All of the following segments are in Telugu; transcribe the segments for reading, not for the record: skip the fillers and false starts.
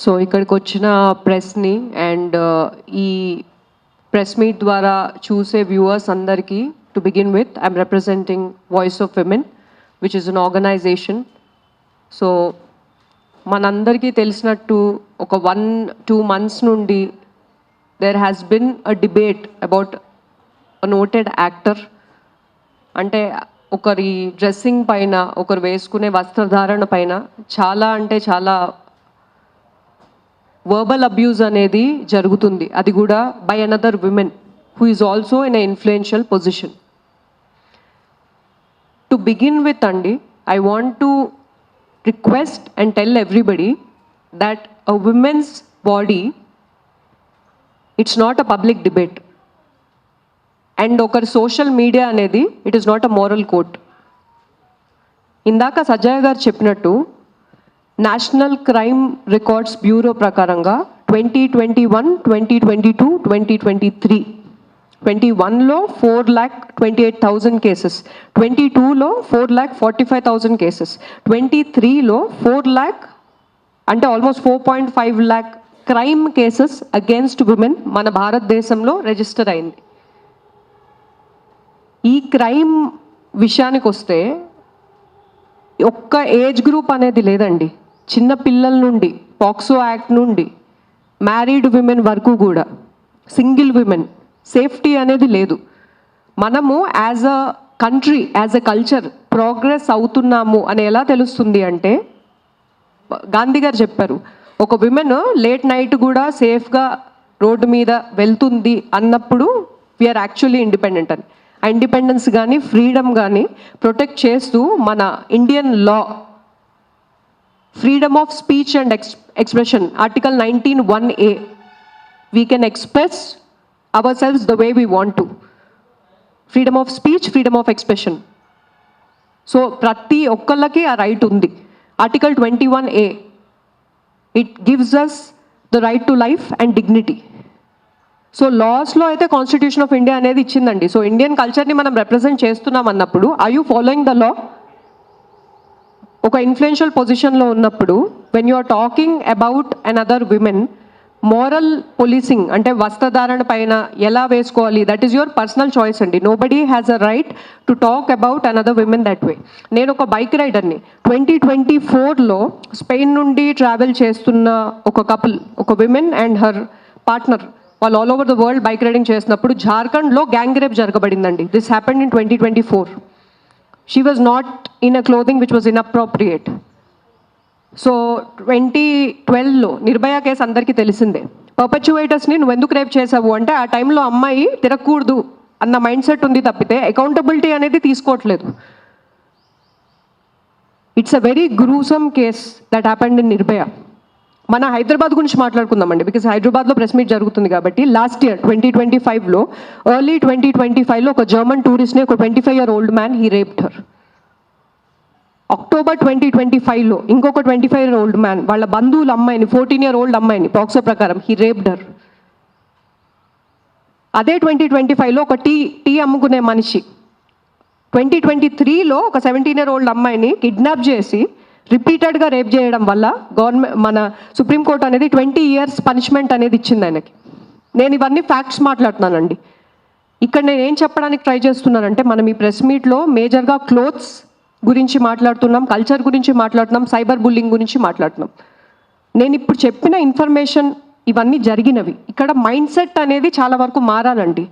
సో ఇక్కడికి వచ్చిన ప్రెస్ని అండ్ ఈ ప్రెస్ మీట్ ద్వారా చూసే వ్యూవర్స్ అందరికీ to begin with I'm representing voice of women which is an organisation. So మనందరికీ తెలిసినట్టు ఒక 1-2 months నుండి there has been a debate about a noted actor. అంటే ఒకరి డ్రెస్సింగ్ పైన, ఒకరు వేసుకునే వస్త్రధారణ పైన చాలా అంటే చాలా వర్బల్ అబ్యూజ్ అనేది జరుగుతుంది, అది కూడా by another women who is also in a influential position. To begin with అండి, I want to request and tell everybody that a women's body it's not a public debate. And ఒకరి సోషల్ మీడియా అనేది it is not a moral code. ఇందాక సజ్జయ్ గారు చెప్పినట్టు నేషనల్ క్రైమ్ రికార్డ్స్ బ్యూరో ప్రకారంగా 2021, 2022, 2023 21లో 4,28,000 కేసెస్, 22లో 4,45,000 కేసెస్, 23లో 4 lakh అంటే almost 4.5 lakh crime cases against women మన భారతదేశంలో రిజిస్టర్ అయింది. ఈ క్రైమ్ విషయానికి వస్తే ఒక్క ఏజ్ గ్రూప్ అనేది లేదండి. చిన్న పిల్లల నుండి, పాక్సో యాక్ట్ నుండి మ్యారీడ్ విమెన్ వరకు కూడా, సింగిల్ విమెన్ సేఫ్టీ అనేది లేదు. మనము as a country, as a culture progress అవుతున్నాము అని ఎలా తెలుస్తుంది అంటే, గాంధీ గారు చెప్పారు, ఒక విమెన్ లేట్ నైట్ కూడా సేఫ్గా రోడ్డు మీద వెళ్తుంది అన్నప్పుడు వీఆర్ యాక్చువల్లీ ఇండిపెండెంట్ అని. ఆ ఇండిపెండెన్స్ కానీ ఫ్రీడమ్ కానీ ప్రొటెక్ట్ చేస్తూ మన Indian law freedom of speech and expression article 19(1)(a we can express ourselves the way we want to. Freedom of speech, freedom of expression. So ప్రతి ఒక్కళ్ళకి ఆ రైట్ ఉంది. Article 21(a it gives us the right to life and dignity. So లాస్లో అయితే కాన్స్టిట్యూషన్ ఆఫ్ ఇండియా అనేది ఇచ్చిందండి. సో ఇండియన్ కల్చర్ని మనం రిప్రజెంట్ చేస్తున్నాం అన్నప్పుడు are you following the law? ఒక ఇన్ఫ్లుయెన్షియల్ పొజిషన్లో ఉన్నప్పుడు when you are talking about another women, moral policing అంటే వస్త్రధారణ పైన ఎలా వేసుకోవాలి, that is your personal choice అండి. Nobody has a right to talk about another women that way. నేను ఒక బైక్ రైడర్ని. 2024లో స్పెయిన్ నుండి ట్రావెల్ చేస్తున్న ఒక కపుల్, ఒక విమెన్ అండ్ హర్ పార్ట్నర్, వాళ్ళు all over the world bike riding చేసినప్పుడు జార్ఖండ్లో గ్యాంగ్ రేప్ జరగబడిందండి. This happened in 2024. She was not in a clothing which was inappropriate. So 2012లో నిర్భయ కేసు అందరికీ తెలిసిందే. పర్పచ్యువేటర్స్ని నువ్వు ఎందుకు రేప్ చేసావు అంటే ఆ టైంలో అమ్మాయి తిరగకూడదు అన్న మైండ్ సెట్ ఉంది తప్పితే అకౌంటబిలిటీ అనేది తీసుకోవట్లేదు. It's a very gruesome case that happened in Nirbhaya. మన హైదరాబాద్ గురించి మాట్లాడుకుందామండి, బికాజ్ హైదరాబాద్లో ప్రెస్ మీట్ జరుగుతుంది కాబట్టి. లాస్ట్ ఇయర్ 2025లో, ఎర్లీ 2025లో ఒక జర్మన్ టూరిస్ట్ని, ఒక 25-year-old man he raped her. October 2025లో ఇంకొక 25-year-old మ్యాన్ వాళ్ళ బంధువుల అమ్మాయిని, 14-year-old అమ్మాయిని పాక్సో ప్రకారం హీ రేప్డ్ హర్. అదే 2025లో ఒక టీ అమ్ముకునే మనిషి 2023లో ఒక 17-year-old అమ్మాయిని కిడ్నాప్ చేసి రిపీటెడ్గా రేప్ చేయడం వల్ల గవర్నమెంట్, మన సుప్రీంకోర్టు అనేది 20 years పనిష్మెంట్ అనేది ఇచ్చింది ఆయనకి. నేను ఇవన్నీ ఫ్యాక్ట్స్ మాట్లాడుతున్నానండి. ఇక్కడ నేను ఏం చెప్పడానికి ట్రై చేస్తున్నానంటే, మనం ఈ ప్రెస్ మీట్లో మేజర్గా క్లోత్స్ గురించి మాట్లాడుతున్నాం, కల్చర్ గురించి మాట్లాడుతున్నాం, సైబర్ బుల్లింగ్ గురించి మాట్లాడుతున్నాం. నేను ఇప్పుడు చెప్పిన ఇన్ఫర్మేషన్ ఇవన్నీ జరిగినవి. ఇక్కడ మైండ్ సెట్ అనేది చాలా వరకు మారాలండి.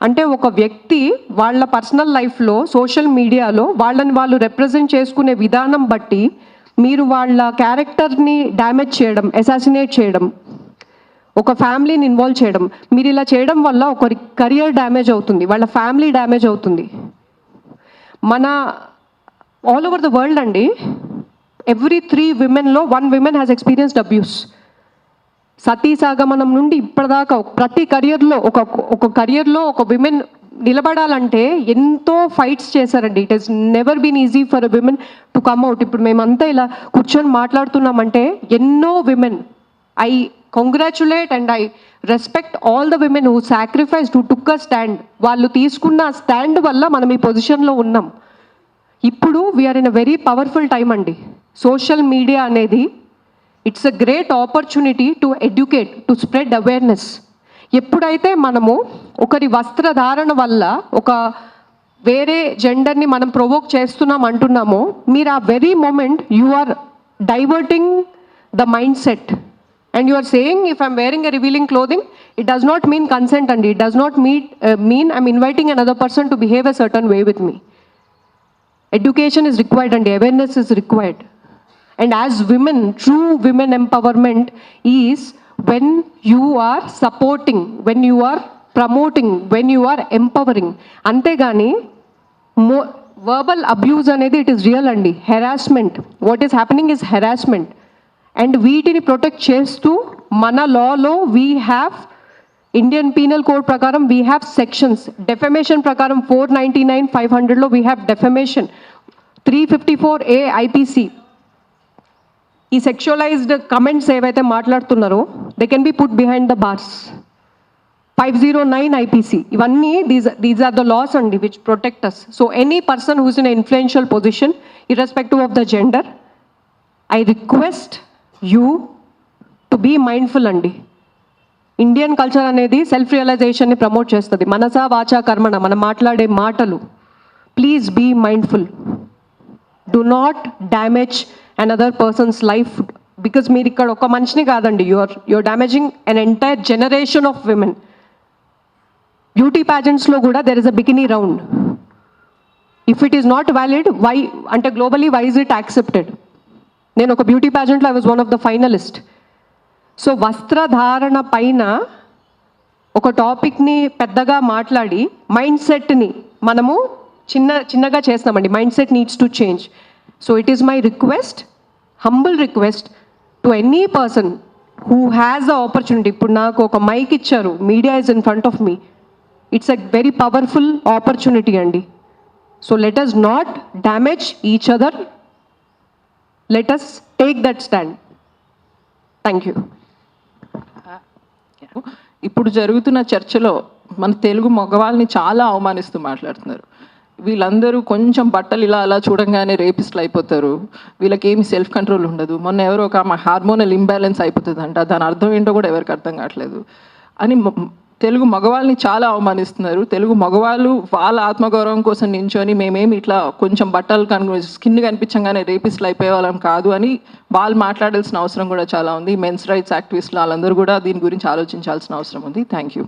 అంటే ఒక వ్యక్తి వాళ్ళ పర్సనల్ లైఫ్లో, సోషల్ మీడియాలో వాళ్ళని వాళ్ళు రిప్రజెంట్ చేసుకునే విధానం బట్టి మీరు వాళ్ళ క్యారెక్టర్ని డ్యామేజ్ చేయడం, అసాసినేట్ చేయడం, ఒక ఫ్యామిలీని ఇన్వాల్వ్ చేయడం, మీరు ఇలా చేయడం వల్ల ఒకరి కెరియర్ డ్యామేజ్ అవుతుంది, వాళ్ళ ఫ్యామిలీ డ్యామేజ్ అవుతుంది. మన ఆల్ ఓవర్ ద వరల్డ్ అండి, ఎవ్రీ 3 womenలో 1 woman హ్యాస్ ఎక్స్పీరియన్స్డ్ అబ్యూస్. సతీ సాగమనం నుండి ఇప్పటిదాకా ప్రతి కెరియర్లో ఒక కెరియర్లో ఒక విమెన్ నిలబడాలంటే ఎంతో ఫైట్స్ చేశారండి. It has never been easy for a women to come out. ఇప్పుడు మేమంతా ఇలా కూర్చొని మాట్లాడుతున్నామంటే ఎన్నో women, I congratulate and I respect all the women who sacrificed, who took a stand. వాళ్ళు తీసుకున్న స్టాండ్ వల్ల మనం ఈ పొజిషన్లో ఉన్నాం. ఇప్పుడు we are in a very powerful time అండి. సోషల్ మీడియా అనేది it's a great opportunity to educate, to spread awareness. ఎప్పుడైతే మనము ఒకరి వస్త్రధారణ వల్ల ఒక వేరే జెండర్ని మనం ప్రొవోక్ చేస్తున్నాం అంటున్నామో, మీరు ఆ very moment you are diverting the mind set and you are saying if I'm wearing a revealing clothing, it does not mean consent, and it does not mean I'm inviting another person to behave a certain way with me. Education is required and awareness is required. And as women, true women empowerment is when you are supporting, when you are promoting, when you are empowering. Antegani verbal abuse anedi, it is real andi. Harassment, what is happening is harassment. And వీటిని ప్రొటెక్ట్ చేస్తూ మన లాలో we have Indian penal code ప్రకారం వీ హ్యావ్ సెక్షన్స్. డెఫమేషన్ ప్రకారం 499, 500లో we have defamation. 354A IPC ఈ సెక్షువలైజ్డ్ కమెంట్స్ ఏవైతే మాట్లాడుతున్నారో they can be put behind the bars. 509 IPC ఇవన్నీ దీస్ ఆర్ ద లాస్ అండి which protect us. So any person who's in influential position irrespective of the gender, I request you to be mindful అండి. ఇండియన్ కల్చర్ అనేది సెల్ఫ్ రియలైజేషన్ని ప్రమోట్ చేస్తుంది. మనసా వాచా కర్మణ, మనం మాట్లాడే మాటలు. Please be mindful. Do not damage another person's life, because మీరు ఇక్కడ ఒక మనిషిని కాదండి, you're damaging an entire generation of women. Beauty ప్యాజెంట్స్లో కూడా there is a bikini round. If it is not valid, why అంటే globally why is it accepted? నేను ఒక బ్యూటీ ప్యాజెంట్లో I was one of the finalist. So వస్త్రధారణ పైన ఒక టాపిక్ని పెద్దగా మాట్లాడి మైండ్ సెట్ని మనము చిన్నగా చేస్తామండి. Mindset needs to change. So it is my request, humble request to any person who has the opportunity. ఇప్పుడు నాకు ఒక మైక్ ఇచ్చారు, media is in front of me. It's a very powerful opportunity అండి. So let us not damage each other. Let us take that stand. Thank you. ఇప్పుడు జరుగుతున్న చర్చలో మన తెలుగు మగవాళ్ళని చాలా అవమానిస్తూ మాట్లాడుతున్నారు. వీళ్ళందరూ కొంచెం బట్టలు ఇలా అలా చూడంగానే రేపిస్ట్లు అయిపోతారు, వీళ్ళకి ఏమి సెల్ఫ్ కంట్రోల్ ఉండదు. మొన్న ఎవరో ఒక హార్మోనల్ ఇంబ్యాలెన్స్ అయిపోతుందంట, దాని అర్థం ఏంటో కూడా ఎవరికి అర్థం కావట్లేదు అని తెలుగు మగవాళ్ళని చాలా అవమానిస్తున్నారు. తెలుగు మగవాళ్ళు వాళ్ళ ఆత్మగౌరవం కోసం నించొని మేమేమి ఇట్లా కొంచెం బట్టలు స్కిన్ కనిపించగానే రేపిస్ట్లు అయిపోయే వాళ్ళం కాదు అని వాళ్ళు మాట్లాడాల్సిన అవసరం కూడా చాలా ఉంది. మెన్స్ రైట్స్ యాక్టివిస్టులు వాళ్ళందరూ కూడా దీని గురించి ఆలోచించాల్సిన అవసరం ఉంది. Thank you.